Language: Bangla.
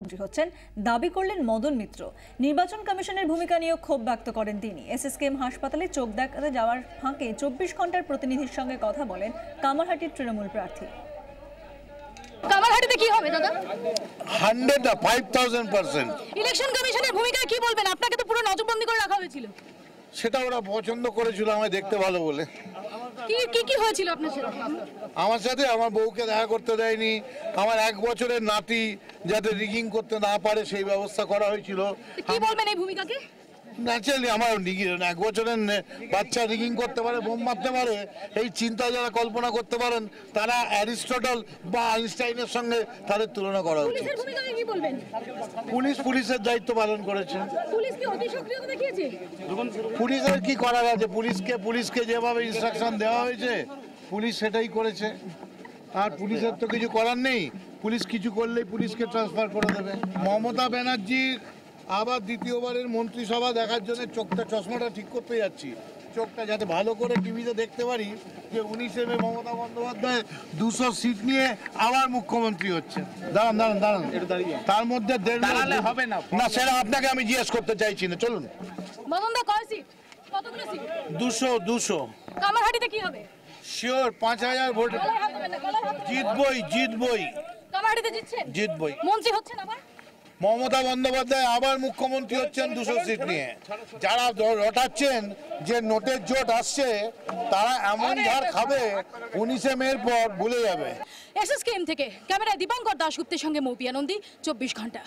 মন্ত্রী হচ্ছেন দাবি করলেন মদন মিত্র। নির্বাচন কমিশনের ভূমিকা নিয়ে ক্ষোভ ব্যক্ত করেন তিনি। এসএসকেএম হাসপাতালে চোখ দেখাতে যাওয়ার ফাঁকে 24 ঘন্টার প্রতিনিধির সঙ্গে কথা বলেন কামারহাটির তৃণমূল প্রার্থী। কামারহাটিতে কি হবে দাদা? 5000% ইলেকশন কমিশনের ভূমিকায় কি বলবেন? আপনাকে তো পুরো নজরবন্দি করে রাখা হয়েছিল। সেটা ওরা পছন্দ করেছিল আমায় দেখতে ভালো বলে। কি হয়েছিল আপনার সাথে? আমার সাথে আমার বউকে দেখা করতে দেয়নি, আমার 1 বছরের নাতি যাতে রিগিং করতে না পারে সেই ব্যবস্থা করা হয়েছিল। কি বলবেন এই ভূমিকাকে? ন্যাচারালি আমার 1 বছরের বাচ্চা রিগিং করতে পারে, বোম মারতে পারে, এই চিন্তা যারা কল্পনা করতে পারেন তারা অ্যারিস্টটল বা আইনস্টাইনের সঙ্গে তাদের তুলনা করা উচিত। পুলিশের ভূমিকায় কি বলবেন? পুলিশের দায়িত্ব পালন করেছে। পুলিশ কি অতি সক্রিয়তা দেখিয়েছে? পুলিশের কি করার আছে? পুলিশকে যেভাবে ইনস্ট্রাকশন দেওয়া হয়েছে পুলিশ সেটাই করেছে। আর পুলিশের তো কিছু করার নেই, পুলিশ কিছু করলেই পুলিশকে ট্রান্সফার করে দেবে। মমতা ব্যানার্জি আবার দ্বিতীয়বারের মন্ত্রিসভা দেখার জন্য চশমাটা ঠিক করতে যাচ্ছি, চোখটা যাতে ভালো করে টিভিতে দেখতে পারি যে 19শে মে মমতা বন্দ্যোপাধ্যায় 200 সিট নিয়ে আবার মুখ্যমন্ত্রী হচ্ছে। দাঁড়ান তার মধ্যে হবে না, সেটা আপনাকে আমি জিজ্ঞেস করতে চাইছি না। চলুন। মদনদা কয় সিট? কতগুলো সিট? 200। কামারহাটিতে কি হবে? শিওর 5000 ভোট জিতবই। কামারহাটিতে জিতবই। মন্ত্রী হচ্ছেন আবার? মমতা বন্দ্যোপাধ্যায় আবার মুখ্যমন্ত্রী হচ্ছেন 200 সিট নিয়ে। যারা রটাচ্ছেন যে নোটের জোট আসছে তারা এমন ঝাড় খাবে 19শে মের পর ভুলে যাবে। এসএসকেএম থেকে ক্যামেরায় দীপঙ্কর দাশগুপ্তের সঙ্গে মৌপিয়া নন্দী, 24 ঘন্টা।